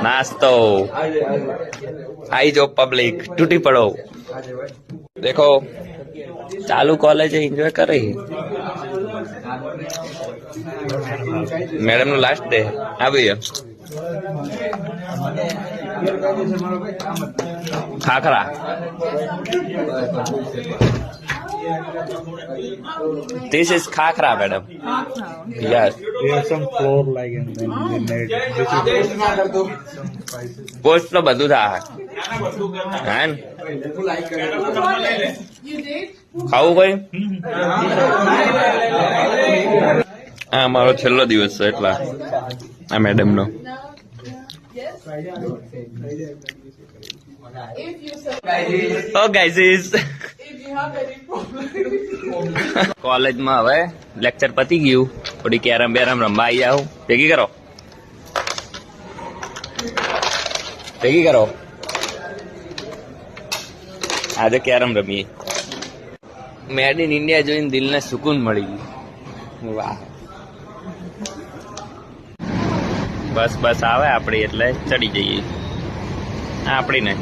नाश्तो आई जो पब्लिक टूटी पड़ो देखो चालू कॉलेज एंजॉय कर रही मैडम नो लास्ट डे आ भैया khakhra This is khakra, madam. Yes. There's some floor like and then they made this is Post તો બધું થાય હા ખાવું કઈ આ મારો છેલ્લો દિવસ છે એટલા આ મેડમ નો ઓ ગાઈઝ કોલેજમાં હવે લેક્ચર પતી ગયું થોડી કેરમ બેરમ રમવા આવી આવું ભેગી કરો આજે કેરમ રમીએ મેડ ઇન ઇન્ડિયા જોઈને દિલને સુકૂન મળી ગયું વાહ બસ આવે આપડી એટલે ચડી જઈએ આપડી ને